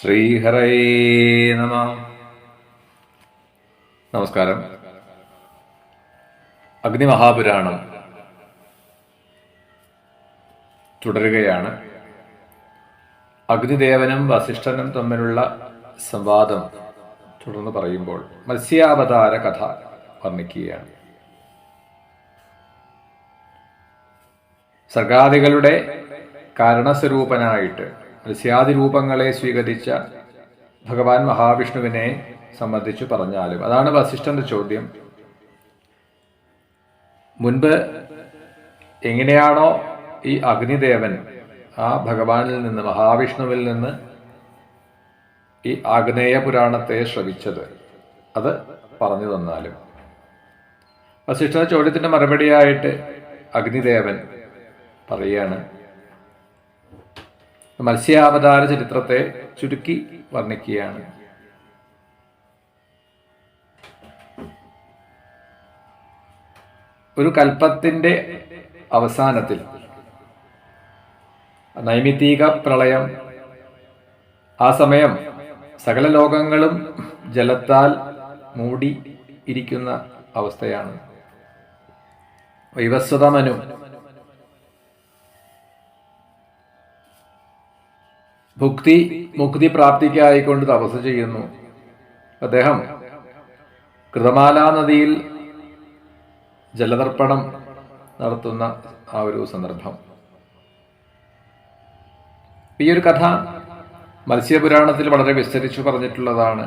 ശ്രീഹരേ നമ. നമസ്കാരം. അഗ്നിമഹാപുരാണം തുടരുകയാണ്. അഗ്നിദേവനും വസിഷ്ഠനും തമ്മിലുള്ള സംവാദം തുടർന്ന് പറയുമ്പോൾ മത്സ്യാവതാര കഥ വർണ്ണിക്കുകയാണ്. സർഗാദികളുടെ കാരണസ്വരൂപനായിട്ട് മത്സ്യാദി രൂപങ്ങളെ സ്വീകരിച്ച ഭഗവാൻ മഹാവിഷ്ണുവിനെ സംബന്ധിച്ചു പറഞ്ഞാലും അതാണ് വസിഷ്ഠന്റെ ചോദ്യം. മുൻപ് എങ്ങനെയാണോ ഈ അഗ്നിദേവൻ ആ ഭഗവാനിൽ നിന്ന്, മഹാവിഷ്ണുവിൽ നിന്ന് ഈ ആഗ്നേയ പുരാണത്തെ ശ്രവിച്ചത്, അത് പറഞ്ഞു തന്നാലും. വസിഷ്ഠന്റെ ചോദ്യത്തിന്റെ മറുപടിയായിട്ട് അഗ്നിദേവൻ പറയാണ്, മത്സ്യാവതാര ചരിത്രത്തെ ചുരുക്കി വർണ്ണിക്കുകയാണ്. ഒരു കൽപ്പത്തിന്റെ അവസാനത്തിൽ നൈമിത്തിക പ്രളയം, ആ സമയം സകല ലോകങ്ങളും ജലത്താൽ മൂടി ഇരിക്കുന്ന അവസ്ഥയാണ്. വൈവസ്വതമനു മുക്തി പ്രാപ്തിക്കായിക്കൊണ്ട് തപസ് ചെയ്യുന്നു. അദ്ദേഹം കൃതമാലാ നദിയിൽ ജലതർപ്പണം നടത്തുന്ന ആ ഒരു സന്ദർഭം. ഈ ഒരു കഥ മത്സ്യപുരാണത്തിൽ വളരെ വിസ്തരിച്ചു പറഞ്ഞിട്ടുള്ളതാണ്.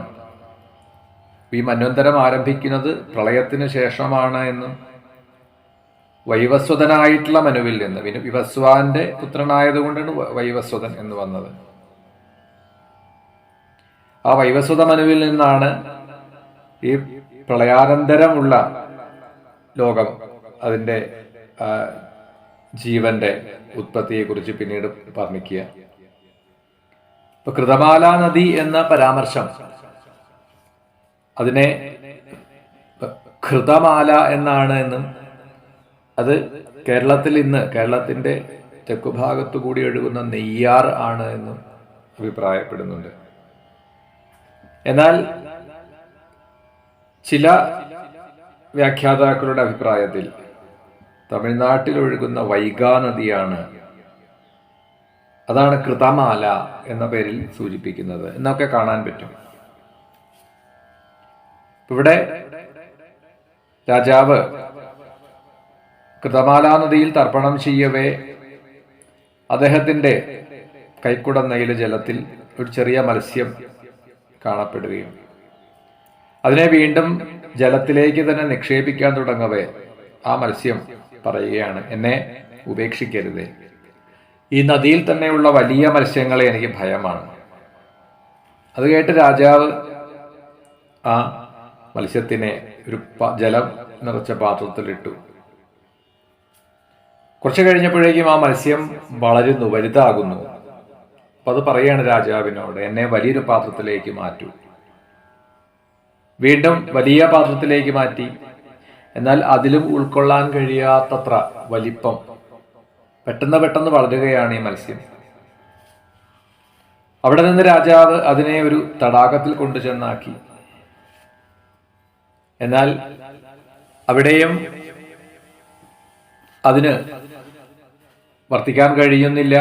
ഈ മന്വന്തരം ആരംഭിക്കുന്നത് പ്രളയത്തിന് ശേഷമാണ് എന്നും വൈവസ്വതനായിട്ടുള്ള മനുവിൽ നിന്ന്, വിവസ്വാന്റെ പുത്രനായതുകൊണ്ടാണ് വൈവസ്വതൻ എന്ന് വന്നത്. ആ വൈവസ്വത മനുവിൽ നിന്നാണ് ഈ പ്രളയാനന്തരമുള്ള ലോകം, അതിൻ്റെ ജീവന്റെ ഉത്പത്തിയെക്കുറിച്ച് പിന്നീട് വർണ്ണിക്കുക. ഇപ്പൊ കൃതമാലാ നദി എന്ന പരാമർശം, അതിനെ കൃതമാല എന്നാണ് എന്നും അത് കേരളത്തിൽ ഇന്ന് കേരളത്തിന്റെ തെക്കുഭാഗത്തു കൂടി ഒഴുകുന്ന നെയ്യാർ ആണ് എന്നും അഭിപ്രായപ്പെടുന്നുണ്ട്. എന്നാൽ ചില വ്യാഖ്യാതാക്കളുടെ അഭിപ്രായത്തിൽ തമിഴ്നാട്ടിൽ ഒഴുകുന്ന വൈഗാ നദിയാണ്, അതാണ് കൃതമാല എന്ന പേരിൽ സൂചിപ്പിക്കുന്നത് എന്നൊക്കെ കാണാൻ പറ്റും. ഇവിടെ രാജാവ് കൃതമാലാ നദിയിൽ തർപ്പണം ചെയ്യവേ അദ്ദേഹത്തിന്റെ കൈക്കുടന്നയിലെ ജലത്തിൽ ഒരു ചെറിയ മത്സ്യം കാണപ്പെടുകയും അതിനെ വീണ്ടും ജലത്തിലേക്ക് തന്നെ നിക്ഷേപിക്കാൻ തുടങ്ങവേ ആ മത്സ്യം പറയുകയാണ്, എന്നെ ഉപേക്ഷിക്കരുതേ, ഈ നദിയിൽ തന്നെയുള്ള വലിയ മത്സ്യങ്ങളെ എനിക്ക് ഭയമാണ്. അത് കേട്ട് രാജാവ് ആ മത്സ്യത്തിനെ ഒരു ജലം നിറച്ച പാത്രത്തിലിട്ടു. കുറച്ചു കഴിഞ്ഞപ്പോഴേക്കും ആ മത്സ്യം വളരുന്നു, വലുതാകുന്നു. അപ്പൊ അത് പറയാണ് രാജാവിനോട്, എന്നെ വലിയൊരു പാത്രത്തിലേക്ക് മാറ്റൂ. വീണ്ടും വലിയ പാത്രത്തിലേക്ക് മാറ്റി. എന്നാൽ അതിലും ഉൾക്കൊള്ളാൻ കഴിയാത്തത്ര വലിപ്പം, പെട്ടെന്ന് വളരുകയാണ് ഈ മത്സ്യം. അവിടെ നിന്ന് രാജാവ് അതിനെ ഒരു തടാകത്തിൽ കൊണ്ടുചെന്നാക്കി. എന്നാൽ അവിടെയും അതിന് വർത്തിക്കാൻ കഴിയുന്നില്ല.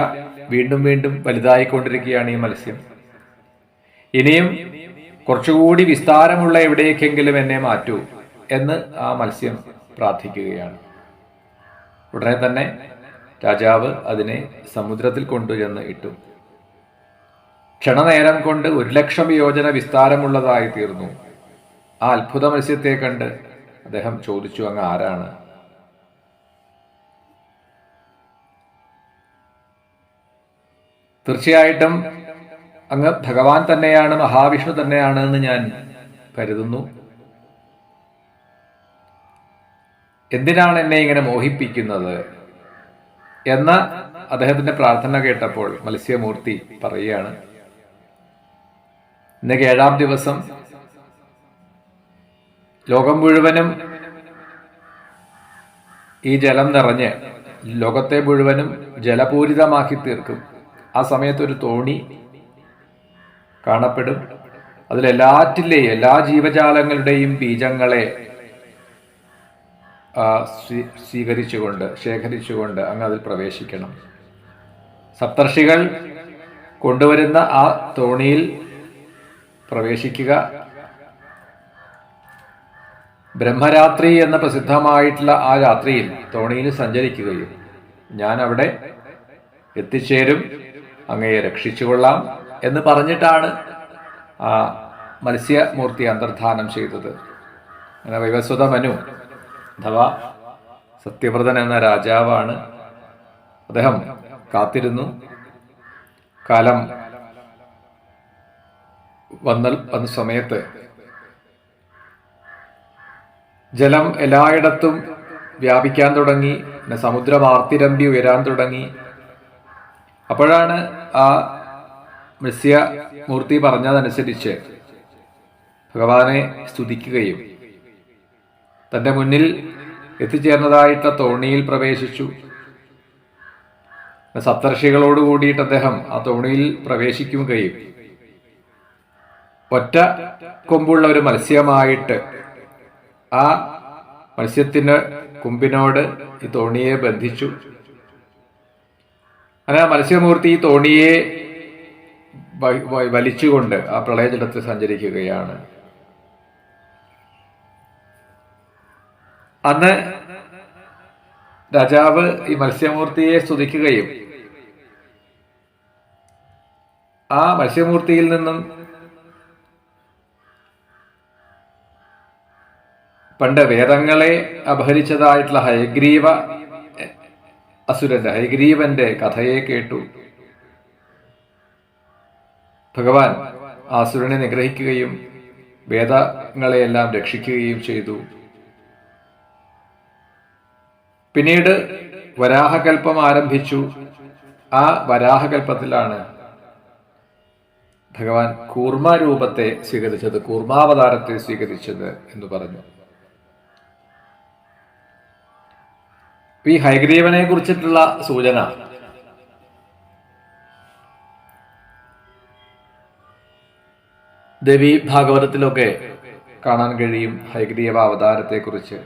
വീണ്ടും വലുതായിക്കൊണ്ടിരിക്കുകയാണ് ഈ മത്സ്യം. ഇനിയും കുറച്ചുകൂടി വിസ്താരമുള്ള എവിടേക്കെങ്കിലും എന്നെ മാറ്റൂ എന്ന് ആ മത്സ്യം പ്രാർത്ഥിക്കുകയാണ്. ഉടനെ തന്നെ രാജാവ് അതിനെ സമുദ്രത്തിൽ കൊണ്ടുചെന്ന് ഇട്ടു. ക്ഷണനേരം കൊണ്ട് 1,00,000 യോജന വിസ്താരമുള്ളതായി തീർന്നു. ആ അത്ഭുത മത്സ്യത്തെ കണ്ട് അദ്ദേഹം ചോദിച്ചു, അങ്ങ് ആരാണ്? തീർച്ചയായിട്ടും അങ്ങ് ഭഗവാൻ തന്നെയാണ്, മഹാവിഷ്ണു തന്നെയാണ് എന്ന് ഞാൻ കരുതുന്നു. എന്തിനാണ് എന്നെ ഇങ്ങനെ മോഹിപ്പിക്കുന്നത് എന്ന അദ്ദേഹത്തിന്റെ പ്രാർത്ഥന കേട്ടപ്പോൾ മത്സ്യമൂർത്തി പറയുകയാണ്, ഇന്നേക്ക് 7-ാം ദിവസം ലോകം മുഴുവനും ഈ ജലം നിറഞ്ഞ് ലോകത്തെ മുഴുവനും ജലപൂരിതമാക്കി തീർക്കും. ആ സമയത്ത് ഒരു തോണി കാണപ്പെടും. അതിലെല്ലാറ്റിലെയും എല്ലാ ജീവജാലങ്ങളുടെയും ബീജങ്ങളെ സ്വീകരിച്ചുകൊണ്ട് ശേഖരിച്ചുകൊണ്ട് അങ്ങ് അതിൽ പ്രവേശിക്കണം. സപ്തർഷികൾ കൊണ്ടുവരുന്ന ആ തോണിയിൽ പ്രവേശിക്കുക. ബ്രഹ്മരാത്രി എന്ന പ്രസിദ്ധമായിട്ടുള്ള ആ രാത്രിയിൽ തോണിയിൽ സഞ്ചരിക്കുകയും ഞാൻ അവിടെ എത്തിച്ചേരും, അങ്ങയെ രക്ഷിച്ചുകൊള്ളാം എന്ന് പറഞ്ഞിട്ടാണ് ആ മത്സ്യമൂർത്തി അന്തർധാനം ചെയ്തത്. അങ്ങനെ വൈവസ്വത മനു അഥവാ സത്യവ്രതൻ എന്ന രാജാവാണ്. അദ്ദേഹം കാത്തിരുന്നു. കാലം വന്ന സമയത്ത് ജലം എല്ലായിടത്തും വ്യാപിക്കാൻ തുടങ്ങി. പിന്നെ സമുദ്രം ആർത്തിരമ്പി ഉയരാൻ തുടങ്ങി. അപ്പോഴാണ് ആ മത്സ്യമൂർത്തി പറഞ്ഞതനുസരിച്ച് ഭഗവാനെ സ്തുതിക്കുകയും തൻ്റെ മുന്നിൽ എത്തിച്ചേർന്നതായിട്ട് തോണിയിൽ പ്രവേശിച്ചു. സപ്തർഷികളോട് കൂടിയിട്ട് അദ്ദേഹം ആ തോണിയിൽ പ്രവേശിക്കുകയും ഒറ്റ കൊമ്പുള്ള ഒരു മത്സ്യമായിട്ട് ആ മത്സ്യത്തിന് കൊമ്പിനോട് ഈ തോണിയെ ബന്ധിച്ചു. അങ്ങനെ ആ മത്സ്യമൂർത്തി ഈ തോണിയെ വലിച്ചുകൊണ്ട് ആ പ്രളയജലത്തിൽ സഞ്ചരിക്കുകയാണ്. അന്ന് രാജാവ് ഈ മത്സ്യമൂർത്തിയെ സ്തുതിക്കുകയും ആ മത്സ്യമൂർത്തിയിൽ നിന്നും പണ്ട് വേദങ്ങളെ അപഹരിച്ചതായിട്ടുള്ള ഹയഗ്രീവന്റെ കഥയെ കേട്ടു. ഭഗവാൻ ആ അസുരനെ നിഗ്രഹിക്കുകയും വേദങ്ങളെയെല്ലാം രക്ഷിക്കുകയും ചെയ്തു. പിന്നീട് വരാഹകൽപ്പം ആരംഭിച്ചു. ആ വരാഹകൽപ്പത്തിലാണ് ഭഗവാൻ കൂർമ്മ രൂപത്തെ സ്വീകരിച്ചത്, കൂർമാവതാരത്തെ സ്വീകരിച്ചത് എന്ന് പറഞ്ഞു. ഈ ഹയഗ്രീവനെ കുറിച്ചിട്ടുള്ള സൂചന ദേവി ഭാഗവതത്തിലൊക്കെ കാണാൻ കഴിയും. ഹയഗ്രീവ അവതാരത്തെ കുറിച്ച്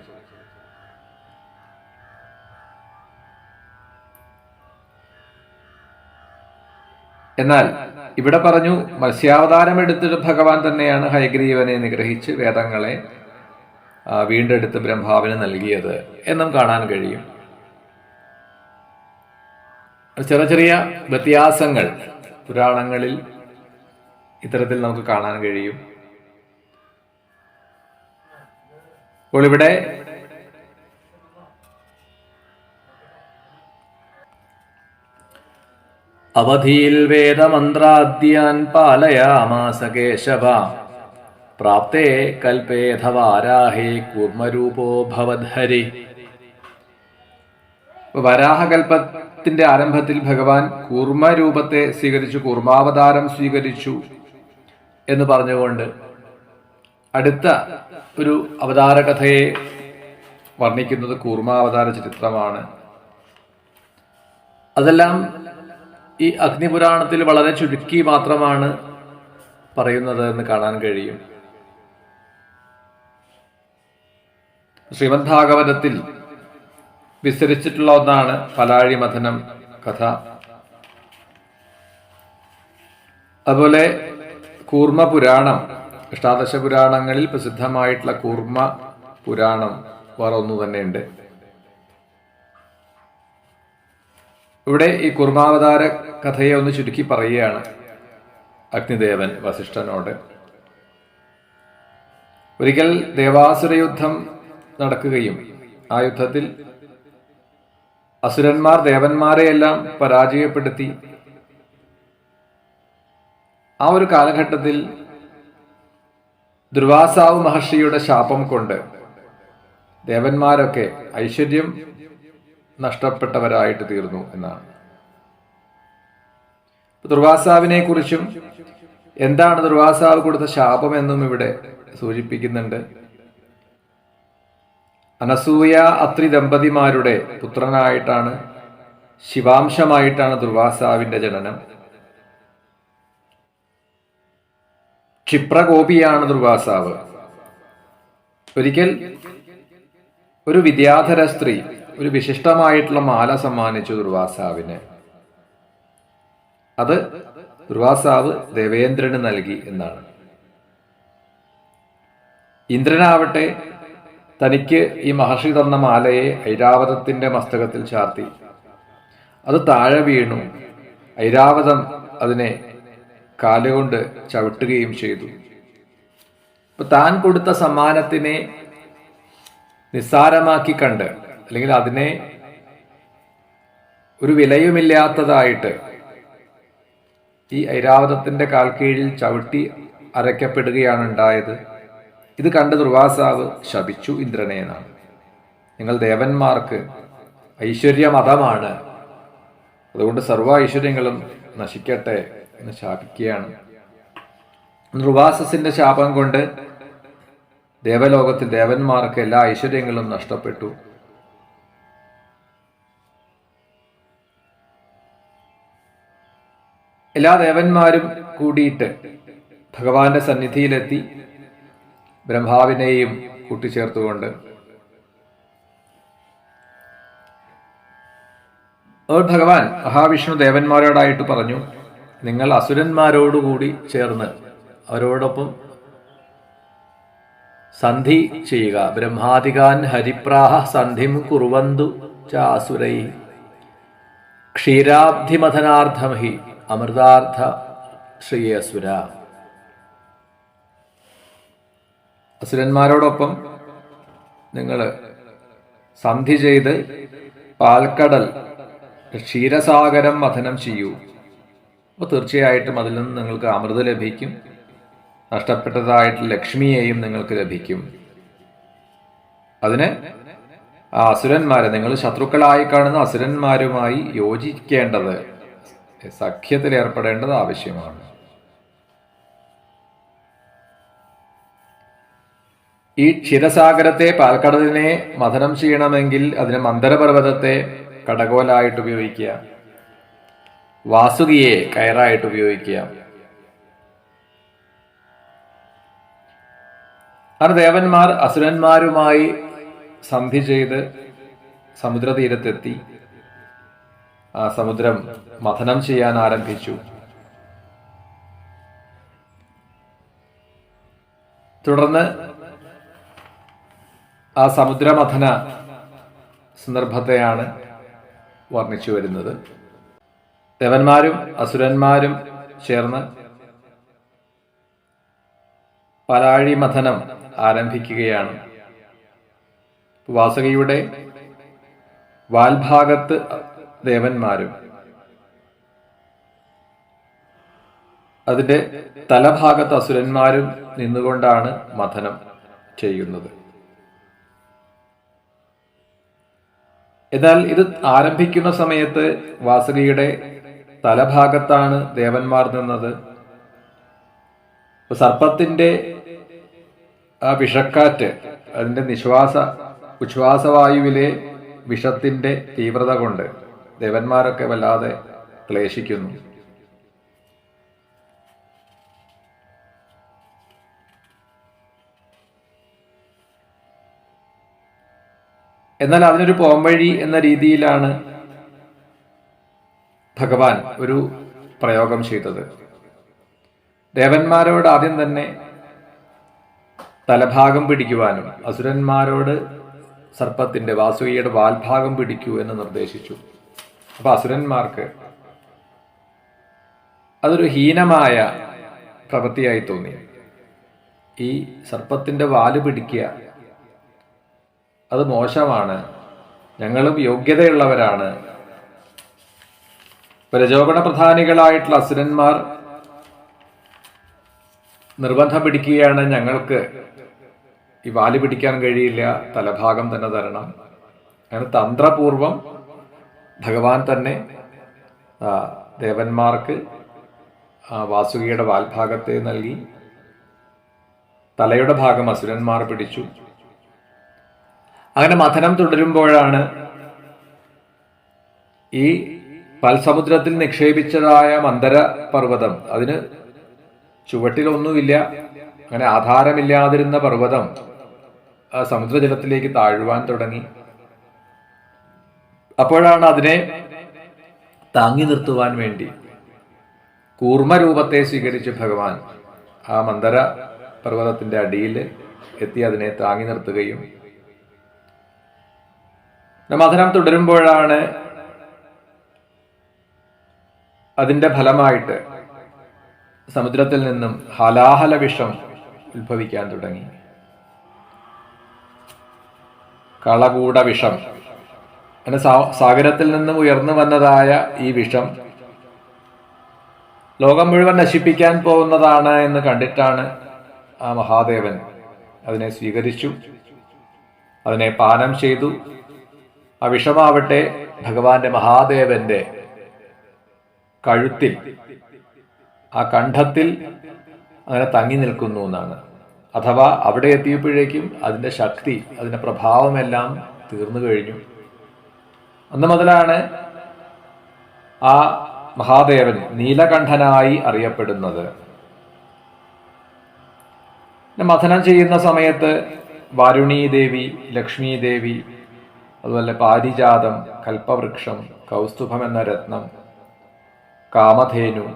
എന്നാൽ ഇവിടെ പറഞ്ഞു മത്സ്യാവതാരം എടുത്തിട്ട് ഭഗവാൻ തന്നെയാണ് ഹയഗ്രീവനെ നിഗ്രഹിച്ച് വേദങ്ങളെ വീണ്ടെടുത്ത് ബ്രഹ്മാവിന് നൽകിയത് എന്നും കാണാൻ കഴിയും. ചെറിയ ചെറിയ വ്യത്യാസങ്ങൾ പുരാണങ്ങളിൽ ഇത്തരത്തിൽ നമുക്ക് കാണാൻ കഴിയും. അപ്പോൾ ഇവിടെ അവധിയിൽ വേദമന്ത്രാദ്യാൻ പാലയാമാസ കേശവ പ്രാപ്തേ കൽപേധവാരാഹേ കൂർമ്മരൂപോ ഭവദ്ഹരി. വരാഹകൽപ്പത്തിന്റെ ആരംഭത്തിൽ ഭഗവാൻ കൂർമ്മരൂപത്തെ സ്വീകരിച്ചു, കൂർമാവതാരം സ്വീകരിച്ചു എന്ന് പറഞ്ഞുകൊണ്ട് അടുത്ത ഒരു അവതാര കഥയെ വർണ്ണിക്കുന്നത് കൂർമാവതാര ചരിത്രമാണ്. അതെല്ലാം ഈ അഗ്നിപുരാണത്തിൽ വളരെ ചുരുക്കി മാത്രമാണ് പറയുന്നത് എന്ന് കാണാൻ കഴിയും. ശ്രീമദ് ഭാഗവതത്തിൽ വിസ്തരിച്ചിട്ടുള്ള ഒന്നാണ് പലാഴി മഥനം കഥ. അതുപോലെ കൂർമ്മ പുരാണം, അഷ്ടാദശ പുരാണങ്ങളിൽ പ്രസിദ്ധമായിട്ടുള്ള കൂർമ്മ പുരാണം വേറെ ഒന്നു തന്നെയുണ്ട്. ഇവിടെ ഈ കൂർമാവതാര കഥയെ ഒന്ന് ചുരുക്കി പറയുകയാണ് അഗ്നിദേവൻ വസിഷ്ഠനോട്. ഒരിക്കൽ ദേവാസുര യുദ്ധം നടക്കുകയും ആ യുദ്ധത്തിൽ അസുരന്മാർ ദേവന്മാരെയെല്ലാം പരാജയപ്പെടുത്തി. ആ ഒരു കാലഘട്ടത്തിൽ ദുർവാസാവ് മഹർഷിയുടെ ശാപം കൊണ്ട് ദേവന്മാരൊക്കെ ഐശ്വര്യം നഷ്ടപ്പെട്ടവരായിട്ട് തീർന്നു എന്നാണ്. ദുർവാസാവിനെ കുറിച്ചും എന്താണ് ദുർവാസാവ് കൊടുത്ത ശാപം എന്നും ഇവിടെ സൂചിപ്പിക്കുന്നുണ്ട്. അനസൂയ അത്രി ദമ്പതിമാരുടെ പുത്രനായിട്ടാണ്, ശിവാംശമായിട്ടാണ് ദുർവാസാവിന്റെ ജനനം. ക്ഷിപ്രകോപിയാണ് ദുർവാസാവ്. ഒരിക്കൽ ഒരു വിദ്യാധര സ്ത്രീ ഒരു വിശിഷ്ടമായിട്ടുള്ള മാല സമ്മാനിച്ചു ദുർവാസാവിന്. അത് ദുർവാസാവ് ദേവേന്ദ്രന് നൽകി എന്നാണ്. ഇന്ദ്രനാവട്ടെ തനിക്ക് ഈ മഹർഷി തന്ന മാലയെ ഐരാവതത്തിന്റെ മസ്തകത്തിൽ ചാർത്തി. അത് താഴെ വീണു. ഐരാവതം അതിനെ കാലുകൊണ്ട് ചവിട്ടുകയും ചെയ്തു. അപ്പൊ താൻ കൊടുത്ത സമ്മാനത്തിനെ നിസ്സാരമാക്കി കണ്ട്, അല്ലെങ്കിൽ അതിനെ ഒരു വിലയുമില്ലാത്തതായിട്ട് ഈ ഐരാവതത്തിന്റെ കാൽക്കീഴിൽ ചവിട്ടി അരയ്ക്കപ്പെടുകയാണ് ഉണ്ടായത്. ഇത് കണ്ട് ദുർവാസാവ് ശപിച്ചു ഇന്ദ്രനെ എന്നാണ്. നിങ്ങൾ ദേവന്മാർക്ക് ഐശ്വര്യമതമാണ്, അതുകൊണ്ട് സർവ്വ ഐശ്വര്യങ്ങളും നശിക്കട്ടെ എന്ന് ശാപിക്കുകയാണ്. ദുർവാസസിന്റെ ശാപം കൊണ്ട് ദേവലോകത്തിൽ ദേവന്മാർക്ക് എല്ലാ ഐശ്വര്യങ്ങളും നഷ്ടപ്പെട്ടു. എല്ലാ ദേവന്മാരും കൂടിയിട്ട് ഭഗവാന്റെ സന്നിധിയിലെത്തി ബ്രഹ്മാവിനെയും കൂട്ടിച്ചേർത്തുകൊണ്ട് ഭഗവാൻ മഹാവിഷ്ണു ദേവന്മാരോടായിട്ട് പറഞ്ഞു, നിങ്ങൾ അസുരന്മാരോടുകൂടി ചേർന്ന് അവരോടൊപ്പം സന്ധി ചെയ്യുക. ബ്രഹ്മാദികാൻ ഹരിപ്രാഹ സന്ധിം കുർവന്തു ചാസുരൈ ക്ഷീരാബ്ധിമഥനാർത്ഥമഹി അമൃതാർത്ഥ ശ്രീയസുര. അസുരന്മാരോടൊപ്പം നിങ്ങൾ സന്ധി ചെയ്ത് പാൽക്കടൽ ക്ഷീരസാഗരം മഥനം ചെയ്യൂ. അപ്പോൾ തീർച്ചയായിട്ടും അതിൽ നിന്ന് നിങ്ങൾക്ക് അമൃത് ലഭിക്കും. നഷ്ടപ്പെട്ടതായിട്ടുള്ള ലക്ഷ്മിയെയും നിങ്ങൾക്ക് ലഭിക്കും. അതിന് ആ അസുരന്മാരെ, നിങ്ങൾ ശത്രുക്കളായി കാണുന്ന അസുരന്മാരുമായി യോജിക്കേണ്ടത്, സഖ്യത്തിൽ ഏർപ്പെടേണ്ടത് ആവശ്യമാണ്. ഈ ക്ഷീരസാഗരത്തെ, പാൽക്കടലിനെ മഥനം ചെയ്യണമെങ്കിൽ അതിന് മന്ദരപർവ്വതത്തെ കടകോലായിട്ട് ഉപയോഗിക്കുക, വാസുകിയെ കയറായിട്ട് ഉപയോഗിക്കുക. ആ ദേവന്മാർ അസുരന്മാരുമായി സന്ധി ചെയ്ത് സമുദ്രതീരത്തെത്തി ആ സമുദ്രം മഥനം ചെയ്യാൻ ആരംഭിച്ചു. തുടർന്ന് ആ സമുദ്രമഥന സന്ദർഭത്തെയാണ് വർണ്ണിച്ചു വരുന്നത്. ദേവന്മാരും അസുരന്മാരും ചേർന്ന് പലാഴി മഥനം ആരംഭിക്കുകയാണ്. വാസുകിയുടെ വാൽഭാഗത്ത് ദേവന്മാരും അതിന്റെ തലഭാഗത്ത് അസുരന്മാരും നിന്നുകൊണ്ടാണ് മഥനം ചെയ്യുന്നത്. എന്നാൽ ഇത് ആരംഭിക്കുന്ന സമയത്ത് വാസുകിയുടെ തലഭാഗത്താണ് ദേവന്മാർ നിന്നത്. സർപ്പത്തിന്റെ ആ വിഷക്കാറ്റ്, അതിന്റെ ഉച്ഛ്വാസവായുവിലെ വിഷത്തിന്റെ തീവ്രത കൊണ്ട് ദേവന്മാരൊക്കെ വല്ലാതെ ക്ലേശിക്കുന്നു. എന്നാൽ അതിനൊരു പോംവഴി എന്ന രീതിയിലാണ് ഭഗവാൻ ഒരു പ്രയോഗം ചെയ്തത്. ദേവന്മാരോട് ആദ്യം തന്നെ തലഭാഗം പിടിക്കുവാനും അസുരന്മാരോട് സർപ്പത്തിന്റെ, വാസുകിയുടെ വാൽഭാഗം പിടിക്കൂ എന്ന് നിർദ്ദേശിച്ചു. അപ്പൊ അസുരന്മാർക്ക് അതൊരു ഹീനമായ പ്രവൃത്തിയായി തോന്നി. ഈ സർപ്പത്തിന്റെ വാല് പിടിക്കുക, അത് മോശമാണ്, ഞങ്ങളും യോഗ്യതയുള്ളവരാണ്. രജോഗുണ പ്രധാനികളായിട്ടുള്ള അസുരന്മാർ നിർബന്ധം പിടിക്കുകയാണ്, ഞങ്ങൾക്ക് ഈ വാല് പിടിക്കാൻ കഴിയില്ല, തലഭാഗം തന്നെ തരണം. അങ്ങനെ തന്ത്രപൂർവം ഭഗവാൻ തന്നെ ദേവന്മാർക്ക് വാസുകിയുടെ വാൽഭാഗത്തെ നൽകി. തലയുടെ ഭാഗം അസുരന്മാർ പിടിച്ചു. അങ്ങനെ മഥനം തുടരുമ്പോഴാണ് ഈ പൽസമുദ്രത്തിൽ നിക്ഷേപിച്ചതായ മന്ദര പർവ്വതം, അതിന് ചുവട്ടിലൊന്നുമില്ല. അങ്ങനെ ആധാരമില്ലാതിരുന്ന പർവ്വതം ആ സമുദ്രജലത്തിലേക്ക് താഴുവാൻ തുടങ്ങി. അപ്പോഴാണ് അതിനെ താങ്ങി നിർത്തുവാൻ വേണ്ടി കൂർമ്മരൂപത്തെ സ്വീകരിച്ച് ഭഗവാൻ ആ മന്ദര പർവ്വതത്തിന്റെ അടിയിൽ എത്തി അതിനെ താങ്ങി നിർത്തുകയും മഥനം തുടരുമ്പോഴാണ് അതിന്റെ ഫലമായിട്ട് സമുദ്രത്തിൽ നിന്നും ഹലാഹല വിഷം ഉത്ഭവിക്കാൻ തുടങ്ങി. കളകൂട വിഷം. അങ്ങനെ സാഗരത്തിൽ നിന്നും ഉയർന്നു വന്നതായ ഈ വിഷം ലോകം മുഴുവൻ നശിപ്പിക്കാൻ പോകുന്നതാണ് എന്ന് കണ്ടിട്ടാണ് ആ മഹാദേവൻ അതിനെ സ്വീകരിച്ചു, അതിനെ പാനം ചെയ്തു. ആ വിഷമാവട്ടെ ഭഗവാന്റെ മഹാദേവന്റെ കഴുത്തിൽ, ആ കണ്ഠത്തിൽ അങ്ങനെ തങ്ങി നിൽക്കുന്നു എന്നാണ്. അഥവാ അവിടെ എത്തിയപ്പോഴേക്കും അതിന്റെ ശക്തി, അതിന്റെ പ്രഭാവമെല്ലാം തീർന്നു കഴിഞ്ഞു. അന്ന് മുതലാണ് ആ മഹാദേവൻ നീലകണ്ഠനായി അറിയപ്പെടുന്നത്. മഥനം ചെയ്യുന്ന സമയത്ത് വാരുണീ ദേവി, ലക്ഷ്മീ ദേവി, അതുപോലെ പാരിജാതം, കൽപ്പവൃക്ഷം, കൗസ്തുഭം എന്ന രത്നം, കാമധേനു,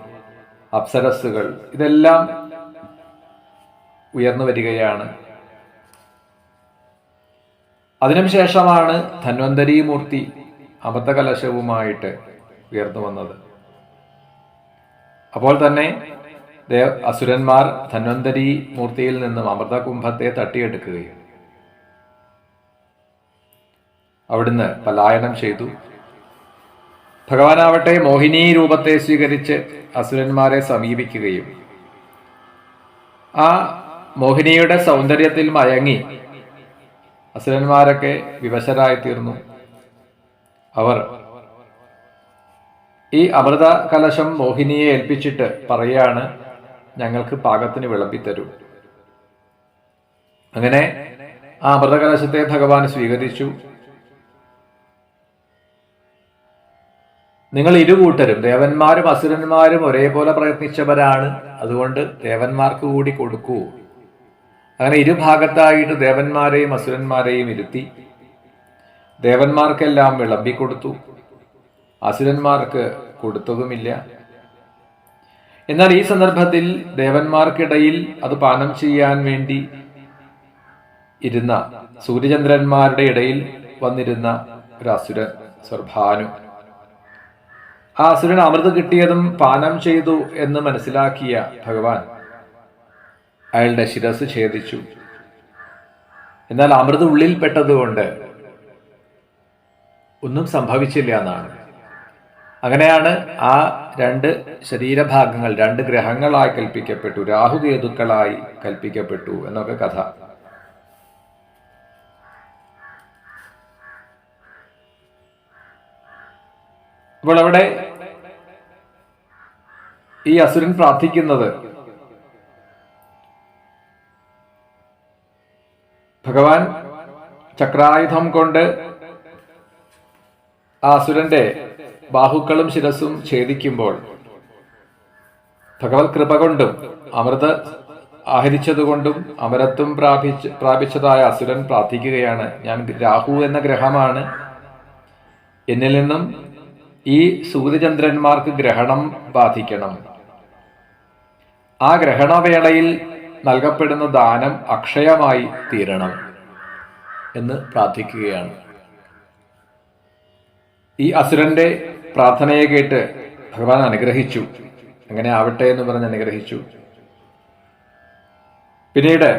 അപ്സരസ്സുകൾ, ഇതെല്ലാം ഉയർന്നു വരികയാണ്. അതിനുശേഷമാണ് ധന്വന്തരീ മൂർത്തി അമൃതകലശവുമായിട്ട് ഉയർന്നു വന്നത്. അപ്പോൾ തന്നെ അസുരന്മാർ ധന്വന്തരീ മൂർത്തിയിൽ നിന്നും അമൃതകുംഭത്തെ തട്ടിയെടുക്കുകയും അവിടുന്ന് പലായനം ചെയ്തു. ഭഗവാനാവട്ടെ മോഹിനി രൂപത്തെ സ്വീകരിച്ച് അസുരന്മാരെ സമീപിക്കുകയും ആ മോഹിനിയുടെ സൗന്ദര്യത്തിൽ മയങ്ങി അസുരന്മാരൊക്കെ വിവശരായി തീർന്നു. അവർ ഈ അമൃത കലശം മോഹിനിയെ ഏൽപ്പിച്ചിട്ട് പറയാണ്, ഞങ്ങൾക്ക് പാകത്തിന് വിളമ്പിത്തരൂ. അങ്ങനെ ആ അമൃതകലശത്തെ ഭഗവാൻ സ്വീകരിച്ചു. നിങ്ങൾ ഇരുകൂട്ടരും, ദേവന്മാരും അസുരന്മാരും ഒരേപോലെ പ്രയത്നിച്ചവരാണ്, അതുകൊണ്ട് ദേവന്മാർക്ക് കൂടി കൊടുക്കൂ. അങ്ങനെ ഇരുഭാഗത്തായിട്ട് ദേവന്മാരെയും അസുരന്മാരെയും ഇരുത്തി. ദേവന്മാർക്കെല്ലാം വിളമ്പിക്കൊടുത്തു, അസുരന്മാർക്ക് കൊടുത്തതുമില്ല. എന്നാൽ ഈ സന്ദർഭത്തിൽ ദേവന്മാർക്കിടയിൽ അത് പാനം ചെയ്യാൻ വേണ്ടി ഇരുന്ന സൂര്യചന്ദ്രന്മാരുടെ ഇടയിൽ വന്നിരുന്ന ഒരു അസുരൻ, സർഭാനു. ആ അസുരൻ അമൃത് കിട്ടിയതും പാനം ചെയ്തു എന്ന് മനസ്സിലാക്കിയ ഭഗവാൻ അയാളുടെ ശിരസ് ഛേദിച്ചു. എന്നാൽ അമൃത് ഉള്ളിൽപ്പെട്ടതുകൊണ്ട് ഒന്നും സംഭവിച്ചില്ല എന്നാണ്. അങ്ങനെയാണ് ആ രണ്ട് ശരീരഭാഗങ്ങൾ രണ്ട് ഗ്രഹങ്ങളായി കൽപ്പിക്കപ്പെട്ടു, രാഹുകേതുക്കളായി കൽപ്പിക്കപ്പെട്ടു എന്നൊക്കെ കഥ. അപ്പോൾ അവിടെ ഈ അസുരൻ പ്രാർത്ഥിക്കുന്നത് ഭഗവാൻ ചക്രായുധം കൊണ്ട് ആ അസുരന്റെ ബാഹുക്കളും ശിരസും ഛേദിക്കുമ്പോൾ ഭഗവത് കൃപ കൊണ്ടും അമൃത ആഹരിച്ചതുകൊണ്ടും അമരത്വം പ്രാപിച്ചതായ അസുരൻ പ്രാർത്ഥിക്കുകയാണ്, ഞാൻ രാഹു എന്ന ഗ്രഹമാണ്, എന്നിൽ നിന്നും ഈ സൂര്യചന്ദ്രന്മാർക്ക് ഗ്രഹണം ബാധിക്കണം. ആ ഗ്രഹണവേളയിൽ നൽകപ്പെടുന്ന ദാനം അക്ഷയമായി തീരണം എന്ന് പ്രാർത്ഥിക്കുകയാണ്. ഈ അസുരന്റെ പ്രാർത്ഥനയെ കേട്ട് ഭഗവാൻ അനുഗ്രഹിച്ചു. അങ്ങനെ ആവട്ടെ എന്ന് പറഞ്ഞ് അനുഗ്രഹിച്ചു. പിന്നീട്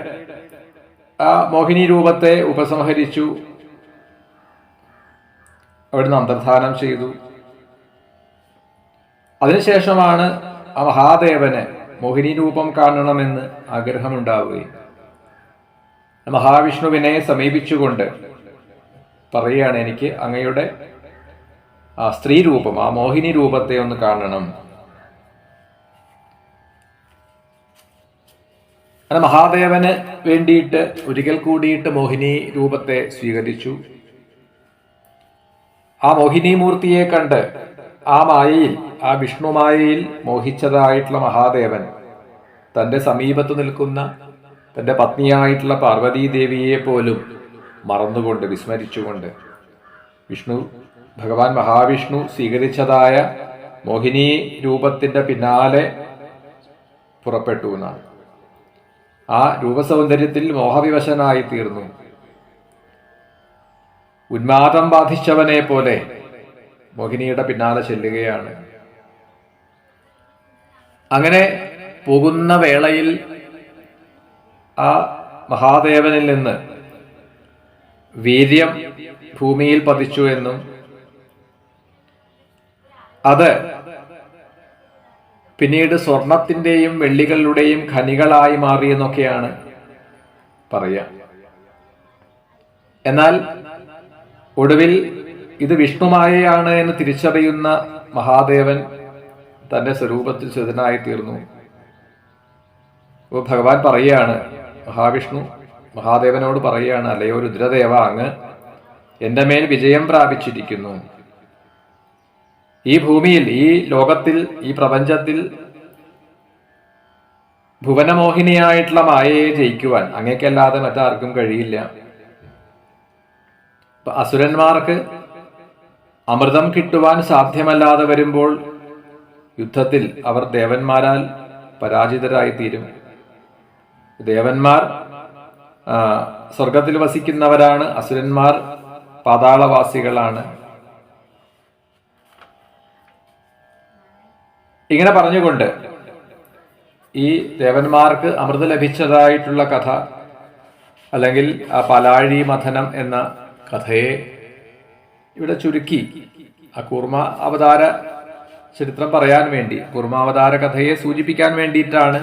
ആ മോഹിനി രൂപത്തെ ഉപസംഹരിച്ചു, അവിടുന്ന് അന്തർധാനം ചെയ്തു. അതിനുശേഷമാണ് ആ മഹാദേവന് മോഹിനി രൂപം കാണണമെന്ന് ആഗ്രഹമുണ്ടാവുകയും മഹാവിഷ്ണുവിനെ സമീപിച്ചുകൊണ്ട് പറയുകയാണ്, എനിക്ക് അങ്ങയുടെ ആ സ്ത്രീ രൂപം, ആ മോഹിനി രൂപത്തെ ഒന്ന് കാണണം. അങ്ങനെ മഹാദേവന് വേണ്ടിയിട്ട് ഒരിക്കൽ കൂടിയിട്ട് മോഹിനി രൂപത്തെ സ്വീകരിച്ചു. ആ മോഹിനി മൂർത്തിയെ കണ്ട് ആ മായയിൽ, ആ വിഷ്ണു മായയിൽ മോഹിച്ചതായിട്ടുള്ള മഹാദേവൻ തൻ്റെ സമീപത്ത് നിൽക്കുന്ന തൻ്റെ പത്നിയായിട്ടുള്ള പാർവതീദേവിയെ പോലും മറന്നുകൊണ്ട് വിസ്മരിച്ചുകൊണ്ട് ഭഗവാൻ മഹാവിഷ്ണു സ്വീകരിച്ചതായ മോഹിനി രൂപത്തിൻ്റെ പിന്നാലെ പുറപ്പെട്ടു എന്നാണ്. ആ രൂപസൗന്ദര്യത്തിൽ മോഹവിവശനായി തീർന്നു. ഉന്മാദം ബാധിച്ചവനെ പോലെ മോഹിനിയുടെ പിന്നാലെ ചെല്ലുകയാണ്. അങ്ങനെ പോകുന്ന വേളയിൽ ആ മഹാദേവനിൽ നിന്ന് വീര്യം ഭൂമിയിൽ പതിച്ചു എന്നും അത് പിന്നീട് സ്വർണത്തിന്റെയും വെള്ളികളുടെയും ഖനികളായി മാറിയെന്നൊക്കെയാണ് പറയുക. എന്നാൽ ഒടുവിൽ ഇത് വിഷ്ണുമായയാണ് എന്ന് തിരിച്ചറിയുന്ന മഹാദേവൻ തന്റെ സ്വരൂപത്തിൽ സ്ഥിതനായി തീർന്നു. അപ്പോൾ ഭഗവാൻ പറയുകയാണ്, മഹാവിഷ്ണു മഹാദേവനോട് പറയുകയാണ്, അല്ലയോ രുദ്രദേവ, അങ്ങ് എന്റെ മേൽ വിജയം പ്രാപിച്ചിരിക്കുന്നു. ഈ ഭൂമിയിൽ, ഈ ലോകത്തിൽ, ഈ പ്രപഞ്ചത്തിൽ ഭുവനമോഹിനിയായിട്ടുള്ള മായയെ ജയിക്കുവാൻ അങ്ങേക്കല്ലാതെ മറ്റാർക്കും കഴിയില്ല. അസുരന്മാർക്ക് അമൃതം കിട്ടുവാൻ സാധ്യമല്ലാതെ വരുമ്പോൾ യുദ്ധത്തിൽ അവർ ദേവന്മാരാൽ പരാജിതരായിത്തീരും. ദേവന്മാർ സ്വർഗത്തിൽ വസിക്കുന്നവരാണ്, അസുരന്മാർ പാതാളവാസികളാണ്. ഇങ്ങനെ പറഞ്ഞുകൊണ്ട് ഈ ദേവന്മാർക്ക് അമൃത ലഭിച്ചതായിട്ടുള്ള കഥ, അല്ലെങ്കിൽ ആ പാലാഴി മഥനം എന്ന കഥയെ ഇവിടെ ചുരുക്കി ആ കൂർമ്മ അവതാര ചരിത്രം പറയാൻ വേണ്ടി, കൂർമാവതാര കഥയെ സൂചിപ്പിക്കാൻ വേണ്ടിയിട്ടാണ്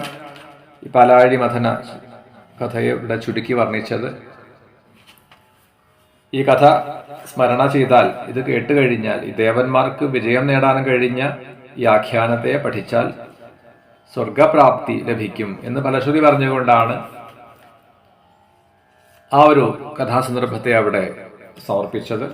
ഈ പാലാഴി മഥന കഥയെ ഇവിടെ ചുരുക്കി വർണ്ണിച്ചത്. ഈ കഥ സ്മരണ ചെയ്താൽ, ഇത് കേട്ട് കഴിഞ്ഞാൽ, ഈ ദേവന്മാർക്ക് വിജയം നേടാൻ കഴിഞ്ഞ ഈ ആഖ്യാനത്തെ പഠിച്ചാൽ സ്വർഗപ്രാപ്തി ലഭിക്കും എന്ന് ഫലശ്രുതി പറഞ്ഞുകൊണ്ടാണ് ആ ഒരു കഥാസന്ദർഭത്തെ അവിടെ സമർപ്പിച്ചത്.